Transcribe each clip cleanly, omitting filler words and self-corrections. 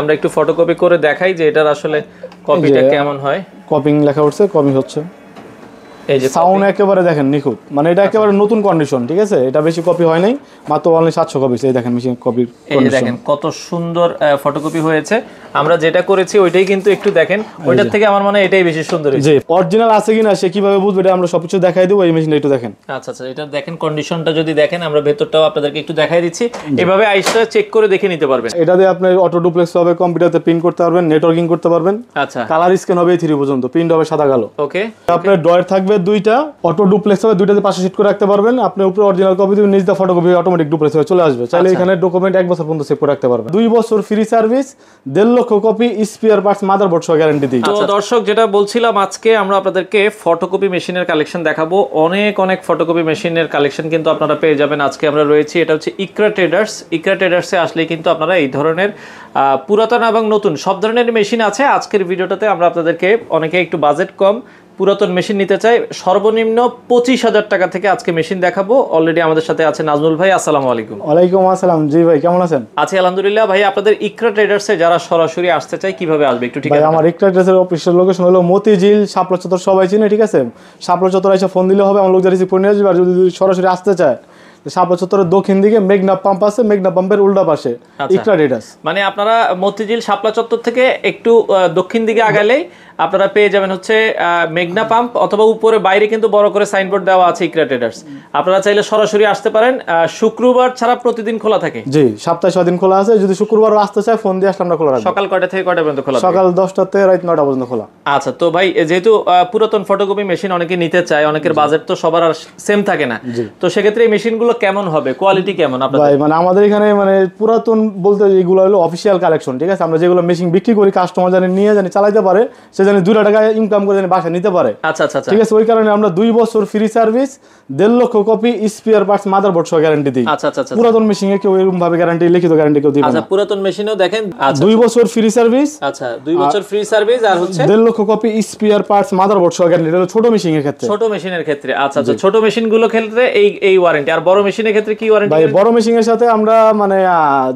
আমরা একটু ফটোকপি করে দেখাই যে এটার আসলে কপিটা কেমন হয়। কপিং লেখা উঠছে, কপি হচ্ছে। এই যে সাউন্ড একেবারে দেখেন নিখুঁত, মানে এটা একেবারে নতুন কন্ডিশন, ঠিক আছে? এটা বেশি কপি হয় নাই, মাত্র অনলি 700 কপি। এই দেখেন মেশিন কপির কন্ডিশন, দেখেন কত সুন্দর ফটোকপি হয়েছে। আমরা যেটা করেছি ওইটাই কিন্তু একটু দেখেন, ওইটার থেকে আমার মনে হয় এটাই বেশি সুন্দর হয়েছে। জি, অরিজিনাল আছে কিনা সে কিভাবে বুঝবে এটা আমরা সবকিছু দেখাই দেব। এই মেশিনটা একটু দেখেন। আচ্ছা আচ্ছা, এটা দেখেন কন্ডিশনটা যদি দেখেন, আমরা ভেতরটাও আপনাদেরকে একটু দেখাই দিচ্ছি। এভাবে আইসটা চেক করে দেখে নিতে পারবেন। এটা দিয়ে আপনি অটো ডুপ্লেক্স হবে, কম্পিউটারতে প্রিন্ট করতে পারবেন, নেটওয়ার্কিং করতে পারবেন। আচ্ছা, কালার স্ক্যান হবে 3 পর্যন্ত, প্রিন্ট হবে সাদা কালো। ওকে, আপনার ড্রয়ার থাকবে দুইটা, অটো ডুপ্লেক্স হবে, দুইটাতে পাশে সেট করে রাখতে পারবেন। আপনি উপরে অরিজিনাল কপি দিবেন, নিচে ফটোকপি অটোমেটিক ডুপ্লেক্স হয়ে চলে আসবে। চাইলে এখানে ডকুমেন্ট 1 বছর পর্যন্ত সেভ করে রাখতে পারবেন। 2 বছর ফ্রি সার্ভিস, 1.5 লক্ষ কপি স্পেয়ার পার্টস মাদারবোর্ড সহ গ্যারান্টি দিই। তো দর্শক, যেটা বলছিলাম, আজকে আমরা আপনাদেরকে ফটোকপি মেশিনের কালেকশন দেখাবো। অনেক ফটোকপি মেশিনের কালেকশন কিন্তু আপনারা পেয়ে যাবেন। আজকে আমরা রয়েছি, এটা হচ্ছে ইকরা ট্রেডার্স। ইকরা ট্রেডার্সে আসলে কিন্তু আপনারা এই ধরনের পুরাতন এবং নতুন সব ধরনের মেশিন আছে। আজকের ভিডিওটাতে আমরা আপনাদেরকে, অনেকে একটু বাজেট কম, পুরাতন মেশিন নিতে চাই, সর্বনিম্ন 25,000 টাকা থেকে আজকে মেশিন দেখাবো। অলরেডি আমাদের সাথে আছে নাজমুল ভাই। আসসালামু আলাইকুম। ওয়ালাইকুম আসসালাম। জি ভাই, কেমন আছেন? আছি আলহামদুলিল্লাহ। ভাই, আপনাদের ইকরা ট্রেডার্সে যারা সরাসরি আসতে চায় কিভাবে আসবে একটু ঠিক আছে? ভাই, আমার ইকরা ট্রেডার্সের অফিসিয়াল লোকেশন হলো মতিঝিল শাপলা চত্বর, সবাই চিনে, ঠিক আছে? শাপলা চত্বর এসে ফোন দিলে হবে, আমার লোক রিসিভ করে নিয়ে আসবে। আর যদি সরাসরি আসতে চায়, শাপলা চত্বরের দক্ষিণ দিকে মেঘনা পাম্প আছে, মেঘনা পাম্পের উল্টা পাশে ইকরা ট্রেডার্স। মানে আপনারা মতিঝিল শাপলা চত্বর থেকে একটু দক্ষিণ দিকে আগালেই আপনারা পেয়ে যাবেন হচ্ছে মেঘনা পাম্প, অথবা উপরে বাইরে কিন্তু বড় করে সাইনবোর্ড দেওয়া আছে ইকরা ট্রেডার্স। আপনারা চাইলে সরাসরি আসতে পারেন। শুক্রবার ছাড়া প্রতিদিন খোলা থাকে। জি, সপ্তাহে 6 দিন খোলা আছে। যদি শুক্রবার আসতে চায় ফোন দিয়ে আসলে আমরা খোলা রাখবো। সকাল কয়টা থেকে কয়টা পর্যন্ত খোলা? সকাল 10টা থেকে রাত 9টা পর্যন্ত খোলা। আচ্ছা, তো ভাই, যেহেতু পুরাতন ফটোকপি মেশিন অনেকে নিতে চায়, অনেকের বাজেট তো সবার আর সেম থাকে না, তো সেক্ষেত্রে এই মেশিনগুলো কেমন হবে, কোয়ালিটি কেমন আপনাদের? ভাই, মানে আমাদের এখানে মানে পুরাতন বলতে এগুলো হলো অফিসিয়াল কালেকশন, ঠিক আছে? আমরা যেগুলো মেশিন বিক্রি করি, কাস্টমার জানি নিয়ে জানি চালাতে পারে, সে জানি 2 টাকা ইনকাম করে জানি বাসা নিতে পারে। আচ্ছা আচ্ছা, ঠিক আছে, ওই কারণে আমরা 2 বছর ফ্রি সার্ভিস, 1.5 লক্ষ কপি স্পেয়ার পার্টস মাদারবোর্ড সহ গ্যারান্টি দিই। আচ্ছা আচ্ছা, পুরাতন মেশিনে কেউ এরকম ভাবে গ্যারান্টি, লিখিত গ্যারান্টি কেউ দিবে না। আচ্ছা, পুরাতন মেশিনেও দেখেন 2 বছর ফ্রি সার্ভিস। আচ্ছা, 2 বছর ফ্রি সার্ভিস, আর হচ্ছে 1.5 লক্ষ কপি স্পেয়ার পার্টস মাদারবোর্ড সহ গ্যারান্টি। এটা হলো ছোট মেশিনের ক্ষেত্রে। ছোট মেশিনের ক্ষেত্রে। আচ্ছা আচ্ছা, ছোট মেশিনগুলোর ক্ষেত্রে এই ওয়ারেন্টি, আর বড় মেশিনের ক্ষেত্রে কি ওয়ারেন্টি? ভাই, বড় মেশিনের সাথে আমরা মানে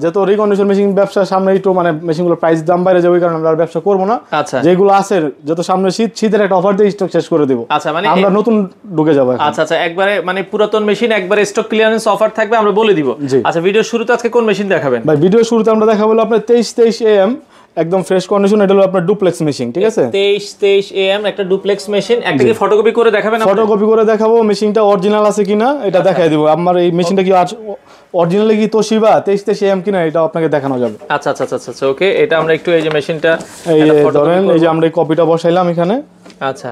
যেহেতু রিকন্ডিশন মেশিন ব্যবসা সামনে, একটু মানে মেশিনগুলোর প্রাইস দাম বাইরে যাবে, ওই কারণে আমরা ব্যবসা করব না। আচ্ছা, যেগুলো আছে যত সামনে শীতের একটা অফার দিয়ে স্টক শেষ করে দেব। আচ্ছা, মানে আমরা নতুন ঢুকে যাব। আচ্ছা আচ্ছা, একবারে মানে পুরাতন মেশিন একবারে স্টক ক্লিয়ারেন্স অফার থাকবে, আমরা বলে দিব। আচ্ছা, ভিডিও শুরুতে আজকে কোন মেশিন দেখাবেন? ভাই, ভিডিও শুরুতে আমরা দেখাবো আপনার 23 AM একদম ফ্রেশ কন্ডিশন। এটা হলো আপনার ডুপ্লেক্স মেশিন, ঠিক আছে? 23 AM একটা ডুপ্লেক্স মেশিন। একটা কি ফটোকপি করে দেখাবেন? ফটোকপি করে দেখাবো, মেশিনটা অরিজিনাল আছে কিনা এটা দেখাই দেব। আমার এই মেশিনটা কি অরিজিনালি কি তোশিবা 23 AM কিনা এটা আপনাকে দেখানো যাবে। আচ্ছা আচ্ছা আচ্ছা আচ্ছা, ওকে। এটা আমরা একটু এই যে মেশিনটা, এই ধরেন, এই যে আমরা এই কপিটা বসাইলাম এখানে। আচ্ছা,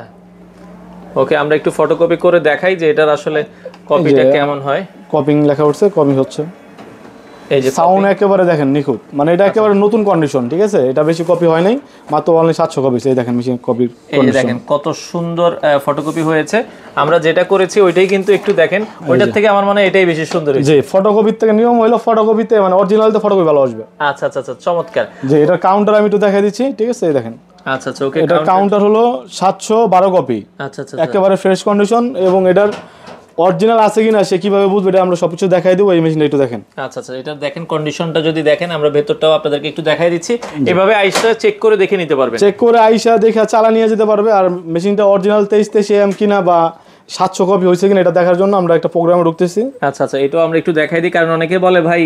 ওকে, আমরা একটু ফটোকপি করে দেখাই যে এটার আসলে কপিটা কেমন হয়। কপিং লেখা উঠছে, কপি হচ্ছে। এই যে সাউন্ড একেবারে দেখেন নিখুঁত, মানে এটা একেবারে নতুন কন্ডিশন, ঠিক আছে? এটা বেশি কপি হয় নাই, মাত্র অনলি 700 কপি। এই দেখেন মেশিন কপির কন্ডিশন, দেখেন কত সুন্দর ফটোকপি হয়েছে। আমরা যেটা করেছি ওইটাই কিন্তু একটু দেখেন, ওইটার থেকে আমার মনে হয় এটাই বেশি সুন্দর হয়েছে। জি, ফটোকপির থেকে নিয়ম হলো ফটোকপিতে মানে অরিজিনালতে ফটোকপি ভালো আসবে। আচ্ছা আচ্ছা আচ্ছা, চমৎকার। জি, এটা কাউন্টার আমি একটু দেখাই দিচ্ছি, ঠিক আছে? এই দেখেন। আচ্ছা আচ্ছা, ওকে। এটা কাউন্টার হলো 712 কপি। আচ্ছা আচ্ছা, একেবারে ফ্রেশ কন্ডিশন, এবং এটার অরিজিনাল আছে কিনা সে কিভাবে বুঝবে এটা আমরা সবকিছু দেখাই দেব। এই মেশিনটা একটু দেখেন। আচ্ছা আচ্ছা, এটা দেখেন কন্ডিশনটা যদি দেখেন, আমরা ভেতরটাও আপনাদেরকে একটু দেখাই দিচ্ছি। এভাবে আইসটা চেক করে দেখে নিতে পারবেন। চেক করে আইসা দেখে চালা নিয়ে যেতে পারবে। আর মেশিনটা অরিজিনাল 23 AM কিনা বা 700 কপি হয়েছে কিনা এটা দেখার জন্য আমরা একটা প্রোগ্রামে ঢুকতেছি। আচ্ছা আচ্ছা, এটাও আমরা একটু দেখাই দিই, কারণ অনেকে বলে ভাই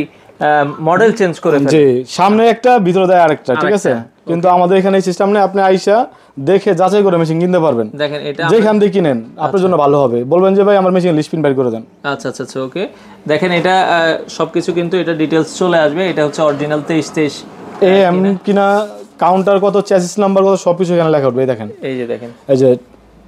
মডেল চেঞ্জ করে ফেলে। জি, সামনে একটা ভিতরে দেয় আরেকটা, ঠিক আছে? কিন্তু আমাদের এখানে এই সিস্টেম নেই। আপনি আইসা দেখে যাচাই করে মেশিন কিনতে পারবেন। দেখেন, এটা যেখান দিয়ে কিনেন আপনার জন্য ভালো হবে। বলবেন যে ভাই আমার মেশিন লিস্ট প্রিন্ট বাইর করে দেন। আচ্ছা আচ্ছা আচ্ছা, ওকে। দেখেন, এটা সবকিছু কিন্তু এটা ডিটেইলস চলে আসবে। এটা হচ্ছে অরিজিনাল 23 AM কিনা, কাউন্টার কত, চ্যাসিস নাম্বার কত, সবকিছু এখানে লেখা উঠবে। এই দেখেন, এই যে দেখেন, এই যে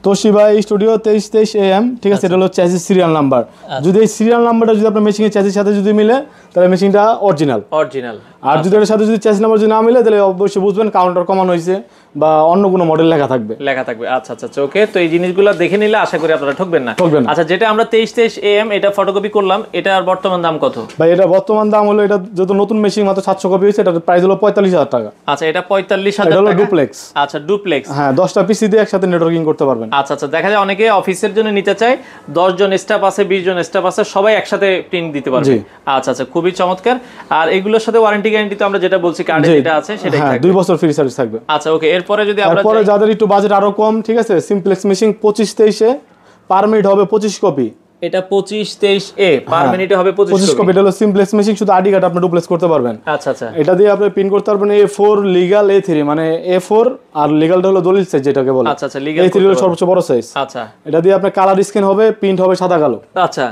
তোশিবা স্টুডিও 23 AM, ঠিক আছে? এটা হলো চ্যাসিস সিরিয়াল নাম্বার। যদি এই সিরিয়াল নাম্বারটা যদি আপনার মেশিনের চ্যাসির সাথে যদি মিলে, তাহলে মেশিনটা অরিজিনাল। অরিজিনাল। আর যদি এর সাথে যদি চ্যাসিস নাম্বার যদি না মিলে, তাহলে অবশ্যই বুঝবেন কাউন্টার কমানো হয়েছে বা অন্য কোনো মডেল লেখা থাকবে। আচ্ছা আচ্ছা ওকে। তো এই জিনিসগুলো দেখে নিলে আশা করি আপনারা ঠকবেন না। আচ্ছা, যেটা আমরা 2323 AM এটা ফটোকপি করলাম, এটার বর্তমান দাম কত ভাই? এটা বর্তমান দাম হলো, এটা যত নতুন মেশিন মাত্র 700 কপি হয়েছে, এটার প্রাইস হলো 45,000 টাকা। আচ্ছা, এটা 45,000 টাকা। এটা হলো টাকা ডুপ্লেক্স। আচ্ছা, ডুপ্লেক্স। হ্যাঁ, 10টা পিসি দিয়ে একসাথে নেটওয়ার্কিং করতে পারবেন। আচ্ছা আচ্ছা, দেখা যায় অনেকে অফিসের জন্য নিতে চায়, 10 জন স্টাফ আছে, 20 জন স্টাফ আছে, সবাই একসাথে প্রিন্ট দিতে পারবে। আচ্ছা আচ্ছা, খুবই চমৎকার। আর এগুলোর সাথে ওয়ারেন্টি গ্যারান্টি তো আমরা যেটা বলছি কার্ডে যেটা আছে সেটাই থাকবে। 2 বছর ফ্রি সার্ভিস থাকবে। আচ্ছা ওকে। এরপরে যদি আমরা যাদের একটু বাজেট আরো কম, ঠিক আছে, সিমপ্লেক্স মেশিন 2523 পার মিনিট হবে 25 কপি। এটা 2523 A পার মিনিটে হবে 25 কপি। এটা হলো সিমপ্লেক্স মেশিন, শুধু আইডি কার্ড আপনি ডুপ্লেক্স করতে পারবেন। আচ্ছা আচ্ছা, এটা দিয়ে আপনি পিন করতে পারবেন A4 লিগ্যাল A3, মানে A4 আর লিগ্যালটা হলো দলিল সাইজ যেটাকে বলে। আচ্ছা আচ্ছা, লিগ্যাল A3 হলো সবচেয়ে বড় সাইজ। আচ্ছা, এটা দিয়ে আপনার কালার স্ক্যান হবে, প্রিন্ট হবে সাদা কালো। আচ্ছা,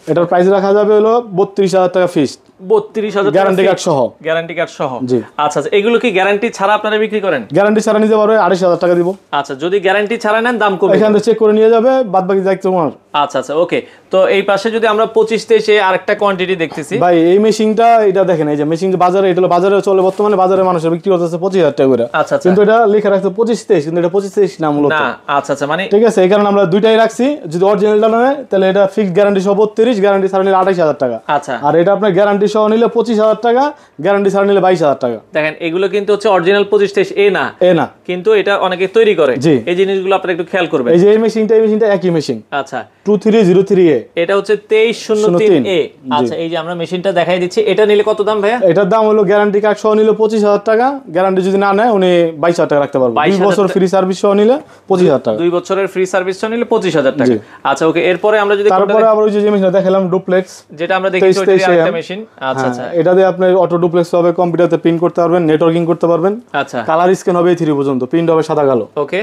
এটার প্রাইস রাখা যাবে হলো 32,000 টাকা ফিক্সড। 32,000 গ্যারান্টি কার্ড সহ। গ্যারান্টি কার্ড সহ। জি। আচ্ছা আচ্ছা, এগুলো কি গ্যারান্টি ছাড়া আপনারা বিক্রি করেন? গ্যারান্টি ছাড়া নিতে পারবে 28,000 টাকা দিব। আচ্ছা, যদি গ্যারান্টি ছাড়া নেন দাম কমে, এখান থেকে চেক করে নিয়ে যাবে, বাদ বাকি দায়িত্ব তোমার। আচ্ছা আচ্ছা ওকে। তো এই পাশে যদি আমরা 2523 আরেকটা কোয়ান্টিটি দেখতেছি ভাই, এই মেশিনটা এটা দেখেন, এই যে মেশিন বাজারে, এটা হলো বাজারে চলে, বর্তমানে বাজারে মানুষের বিক্রি করতেছে 25,000 টাকা করে। আচ্ছা আচ্ছা, কিন্তু এটা লেখা রাখছে 2523, কিন্তু এটা 2523 না মূলত। না, আচ্ছা আচ্ছা, মানে ঠিক আছে, এই কারণে আমরা দুইটাই রাখছি। যদি অরিজিনালটা নেয় তাহলে এটা ফিক্সড গ্যারান্টি সহ 32, গ্যারান্টি ছাড়া নিলে 28,000 টাকা। আচ্ছা, আর এটা আপনার গ্যারান্টি সহ নিলে 25,000 টাকা, গ্যারান্টি ছাড়া নিলে 22,000 টাকা। দেখেন এগুলো কিন্তু হচ্ছে অরিজিনাল 2523 না, কিন্তু এটা অনেকে তৈরি করে। এই জিনিসগুলো আপনারা একটু খেয়াল করবেন। এই যে এই মেশিনটা একই মেশিন। আচ্ছা, 2303A, এটা হচ্ছে 2303A। আচ্ছা, এই যে আমরা মেশিনটা দেখাই দিচ্ছি, এটা নিলে কত দাম ভাইয়া? এটার দাম হলো গ্যারান্টি কার্ড সহ নিলে 25,000 টাকা, গ্যারান্টি যদি না নেয় উনি 22,000 টাকা রাখতে পারবেন। 2 বছর ফ্রি সার্ভিস সহ নিলে 25,000 টাকা। 2 বছরের ফ্রি সার্ভিস সহ নিলে 25,000 টাকা। আচ্ছা ওকে। এরপরে আমরা যদি তারপরে আবার ওই যে মেশিনটা দেখালাম ডুপ্লেক্স, যেটা আমরা দেখেছি ওইটা আরেকটা মেশিন। আচ্ছা আচ্ছা, এটা দিয়ে আপনি অটো ডুপ্লেক্স হবে, কম্পিউটারে প্রিন্ট করতে পারবেন, নেটওয়ার্কিং করতে পারবেন। আচ্ছা, কালার স্ক্যান হবে 3 পর্যন্ত, প্রিন্ট হবে সাদা কালো। ওকে।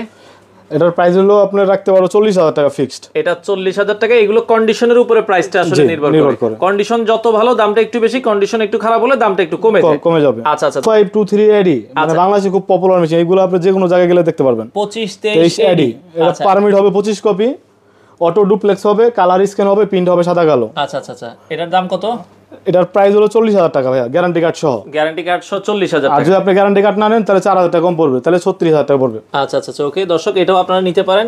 এটার প্রাইস হলো আপনি রাখতে পারো 40,000 টাকা ফিক্সড। এটা 40,000 টাকা। এগুলো কন্ডিশনের উপরে প্রাইসটা আসলে নির্ভর করে। কন্ডিশন যত ভালো দামটা একটু বেশি, কন্ডিশন একটু খারাপ হলে দামটা একটু কমে যাবে। আচ্ছা আচ্ছা, 523AD মানে বাংলাদেশে খুব পপুলার মেশিন। এগুলো আপনি যে কোনো জায়গায় গেলে দেখতে পারবেন। 2523AD। এটা পার মিনিট হবে 25 কপি, অটো ডুপ্লেক্স হবে, কালার স্ক্যান হবে, প্রিন্ট হবে সাদা কালো। আচ্ছা আচ্ছা আচ্ছা, এটার দাম কত? এটার প্রাইস হলো 40,000 টাকা ভাইয়া, গ্যারান্টি কার্ড সহ। গ্যারান্টি কার্ড সহ 40,000 টাকা। আর যদি আপনি গ্যারান্টি কার্ড না নেন তাহলে 4,000 টাকা কম পড়বে, তাহলে 36,000 টাকা পড়বে। আচ্ছা আচ্ছা ওকে। দর্শক, এটাও আপনারা নিতে পারেন,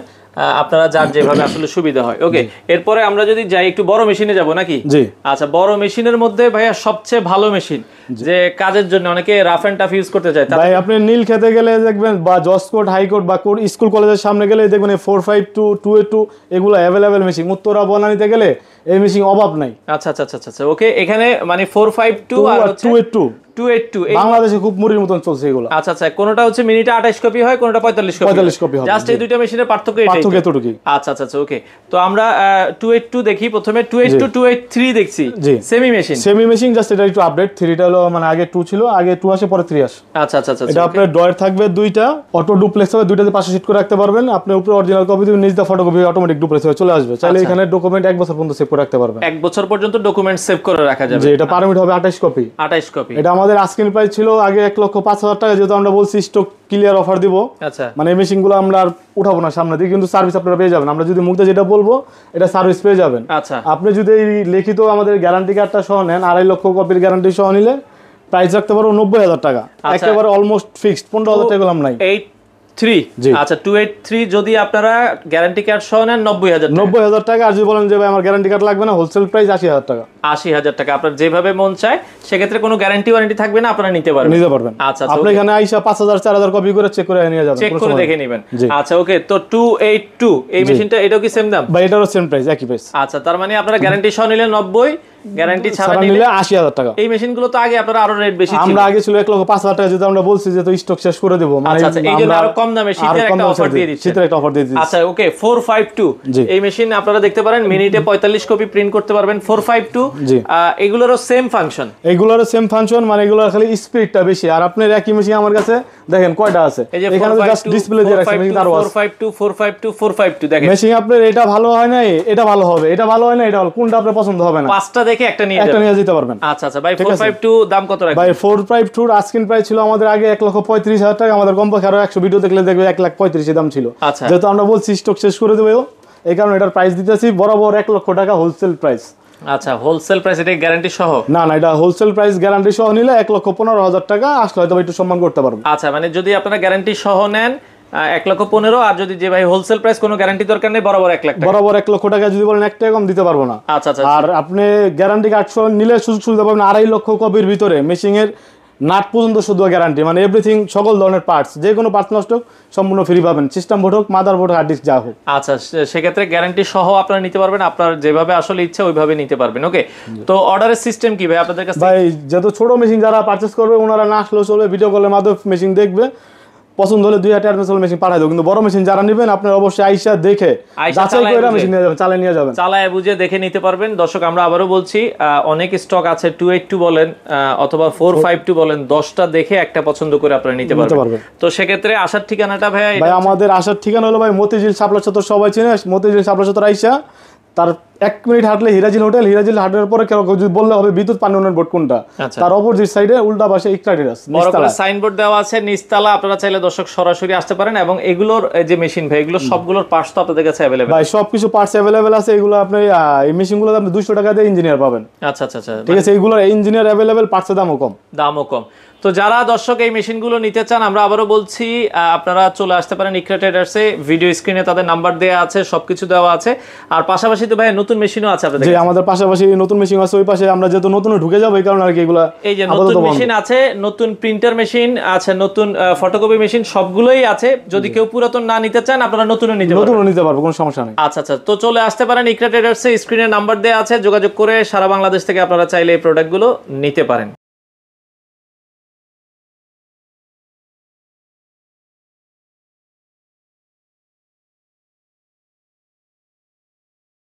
আপনারা যার যেভাবে আসলে সুবিধা হয়। ওকে, এরপরে আমরা যদি যাই একটু বড় মেশিনে যাব নাকি? জি। আচ্ছা, বড় মেশিনের মধ্যে ভাইয়া সবচেয়ে ভালো মেশিন যে কাজের জন্য অনেকে রাফ এন্ড টাফ ইউজ করতে চায়, ভাই আপনি নীল খেতে গেলে দেখবেন, বা জসকোট, হাইকোর্ট বা স্কুল কলেজের সামনে গেলে দেখবেন 452 282 এগুলো অ্যাভেলেবেল মেশিন। উত্তরা বনানীতে গেলে এই মেশিন অভাব নাই। আচ্ছা আচ্ছা আচ্ছা আচ্ছা ওকে। এখানে মানে 452 আর 282 বাংলাদেশে খুব মুড়ির মতন চলছে এগুলো। আচ্ছা আচ্ছা, কোনটা হচ্ছে মিনিটে 28 কপি হয়, কোনটা 45 কপি হয়। জাস্ট এই দুইটা মেশিনের পার্থক্য এতটুকুই। আচ্ছা আচ্ছা আচ্ছা ওকে। তো আমরা 282 দেখি প্রথমে। 282 283 দেখছি, সেমি মেশিন জাস্ট এটা একটু আপডেট। 3টা হলো মানে আগে 2 ছিল, আগে 2 আসে পরে 3 আসে। আচ্ছা আচ্ছা আচ্ছা, এটা আপনার ডয়ার থাকবে দুইটা, অটো ডুপ্লেক্স হবে, দুইটাতে পাশে সেট করে রাখতে পারবেন। আপনি উপরে অরিজিনাল কপি দিবেন, নিচে ফটোকপি অটোমেটিক ডুপ্লেক্স হয়ে চলে আসবে। চাইলে এখানে ডকুমেন্ট 1 বছর পর্যন্ত সেভ করে রাখতে পারবেন। 1 বছর পর্যন্ত ডকুমেন্ট সেভ করে রাখা যাবে। যে এটা পারমিট হবে 28 কপি। 28 কপি। এটা আমাদের আস্কিং প্রাইস ছিল আগে 1,05,000 টাকা, যেহেতু আমরা বলছি স্টক ক্লিয়ার অফার দিব। আচ্ছা, মানে এই মেশিনগুলো আমরা আর উঠাবো না সামনে দিকে, কিন্তু সার্ভিস আপনারা পেয়ে যাবেন। আমরা যদি মুখে যেটা বলবো এটা সার্ভিস পেয়ে যাবেন। আচ্ছা, আপনি যদি এই লিখিত আমাদের গ্যারান্টি কার্ডটা সহ নেন, 2.5 লক্ষ কপির গ্যারান্টি সহ নিলে প্রাইস রাখতে পারবো 90,000 টাকা। একেবারে অলমোস্ট ফিক্সড, 15,000 টাকা গেলাম নাই। 83 আচ্ছা 283 যদি আপনারা গ্যারান্টি কার্ড সহ নেন 90,000 টাকা। আর যদি বলেন যে ভাই আমার গ্যারান্টি কার্ড লাগবে না, হোলসেল প্রাইস 80,000 টাকা। 80,000 টাকা। আপনার যেভাবে মন চায় সেক্ষেত্রে কোনো গ্যারান্টি ওয়ারেন্টি থাকবে না, আপনারা নিতে পারবেন। আচ্ছা, আপনি এখানে আইসা 5,000 4,000 কপি করে চেক করে নিয়ে যাবেন, চেক করে দেখে নেবেন। আচ্ছা ওকে। তো 282 এই মেশিনটা, এটাও কি সেম দাম? ভাই এটারও সেম প্রাইস, একই প্রাইস। আচ্ছা, তার মানে আপনারা গ্যারান্টি সহ নিলে 90, গ্যারান্টি ছাড়া নিলে 80,000 টাকা। এই মেশিনগুলো তো আগে আপনারা আরো রেট বেশি ছিল। আমরা আগে ছিল 1,05,000 টাকা, যেটা আমরা বলছি যে তো স্টক শেষ করে দেব, মানে আচ্ছা এইজন্য আরো কম দামে শীতের একটা অফার দিয়ে দিচ্ছি। আচ্ছা ওকে। 452 এই মেশিন আপনারা দেখতে পারেন, মিনিটে 45 কপি প্রিন্ট করতে পারবেন। 452 এগুলোরও সেম ফাংশন। মানে এগুলোর খালি স্পিডটা বেশি। আর আপনার একই মেশিন আমার কাছে দেখেন কয়টা আছে, এখানে জাস্ট ডিসপ্লে দিয়ে রাখছি। মেশিন আরো আছে 452 দেখেন। মেশিন আপনার এটা ভালো হয় না, এটা ভালো হবে, এটা ভালো হয় না, এটা ভালো, কোনটা আপনার পছন্দ হবে না, পাঁচটা দেখে একটা নিয়ে যেতে পারবেন। আচ্ছা আচ্ছা ভাই, 452 দাম কত রাখবেন? ভাই 452 আস্কিং প্রাইস ছিল আমাদের আগে 1,35,000 টাকা। আমাদের কমপক্ষে আরো 100 ভিডিও দেখলে দেখবে 1,35,000 দাম ছিল। যেহেতু আমরা বলছি স্টক শেষ করে দেবো, এই কারণে এটার প্রাইস দিতেছি বরাবর 1 লক্ষ টাকা হোলসেল প্রাইস। আচ্ছা, হোলসেল প্রাইস, এটা গ্যারান্টি সহ? না না, এটা হোলসেল প্রাইস গ্যারান্টি সহ নিলে 1,15,000 টাকা, আসলে হয়তো একটু সম্মান করতে পারবো। আচ্ছা, মানে যদি আপনারা গ্যারান্টি সহ নেন 1,15,000, আর যদি যে ভাই হোলসেল প্রাইস কোনো গ্যারান্টি দরকার নেই, বরাবর 1 লাখ টাকা। বরাবর 1 লক্ষ টাকা যদি বলেন 1 টাকা কম দিতে পারবো না। আচ্ছা আচ্ছা। আর আপনি গ্যারান্টি কার্ড সহ নিলে সুযোগ সুবিধা পাবেন 2.5 লক্ষ কপির ভিতরে মেশিনের নাট পর্যন্ত শুধু গ্যারান্টি, মানে এভরিথিং, সকল ধরনের পার্টস, যে কোনো পার্টস নষ্ট হোক সম্পূর্ণ ফ্রি পাবেন, সিস্টেম বোর্ড হোক, মাদার বোর্ড, হার্ড ডিস্ক যা হোক। আচ্ছা, সেক্ষেত্রে গ্যারান্টি সহ আপনারা নিতে পারবেন, আপনার যেভাবে আসলে ইচ্ছা ওইভাবে নিতে পারবেন। ওকে, তো অর্ডারের সিস্টেম কি ভাই আপনাদের কাছে? ভাই যেহেতু ছোট মেশিন যারা পারচেস করবে ওনারা না আসলেও চলবে, ভিডিও কলের মাধ্যমে মেশিন দেখবে, পছন্দ হলে 2 হাজার টাকার মেশিন পাঠাই দেবো। কিন্তু বড় মেশিন যারা নেবেন আপনারা অবশ্যই আইসা দেখে যাচাই করে মেশিন নিয়ে যাবেন, চালিয়ে নিয়ে যাবেন, চালায় বুঝে দেখে নিতে পারবেন। দর্শক আমরা আবারও বলছি, অনেক স্টক আছে, 282 বলেন অথবা 452 বলেন, 10টা দেখে একটা পছন্দ করে আপনারা নিতে পারবেন। তো সেক্ষেত্রে আসার ঠিকানাটা ভাই? ভাই আমাদের আসার ঠিকানা হলো ভাই মতিঝিল শাপলা চত্বর, সবাই চেনে, মতিঝিল শাপলা চত্বর আইসা তার 1 মিনিট হাঁটলে হিরাজিল হোটেল, হিরাজিল হাটের পরে কেউ যদি বললে হবে বিদ্যুৎ পানি উন্নয়ন বোর্ড কোনটা, তার অপোজিট সাইডে উল্টা পাশে ইকরা টেরাস, বড় করে সাইনবোর্ড দেওয়া আছে নিচতলা। আপনারা চাইলে দর্শক সরাসরি আসতে পারেন, এবং এগুলোর যে মেশিন ভাই, এগুলো সবগুলোর পার্টস তো আপনাদের কাছে अवेलेबल? ভাই সবকিছু পার্টস अवेलेबल আছে। এগুলো আপনি এই মেশিনগুলো আপনি 200 টাকা দিয়ে ইঞ্জিনিয়ার পাবেন। আচ্ছা আচ্ছা আচ্ছা, ঠিক আছে, এগুলোর ইঞ্জিনিয়ার अवेलेबल, পার্টসের দামও কম। দামও কম। তো যারা দর্শক এই মেশিনগুলো নিতে চান, আমরা আবারও বলছি, আপনারা চলে আসতে পারেন ইকরা ট্রেডার্সে, ভিডিও স্ক্রিনে তাদের নাম্বার দেওয়া আছে, সবকিছু দেওয়া আছে। আর পাশাপাশি তো ভাই নতুন মেশিনও আছে আপনাদের? জি, আমাদের পাশাপাশি নতুন মেশিন আছে, ওই পাশে আমরা যেহেতু নতুন ঢুকে যাবো এই কারণে আর কি এগুলা। এই যে নতুন মেশিন আছে, নতুন প্রিন্টার মেশিন আছে, নতুন ফটোকপি মেশিন, সবগুলোই আছে। যদি কেউ পুরাতন না নিতে চান আপনারা নতুনও নিতে পারবেন, কোনো সমস্যা নেই। আচ্ছা আচ্ছা, তো চলে আসতে পারেন ইকরা ট্রেডার্সে, স্ক্রিনে নাম্বার দেওয়া আছে, যোগাযোগ করে সারা বাংলাদেশ থেকে আপনারা চাইলে এই প্রোডাক্টগুলো নিতে পারেন।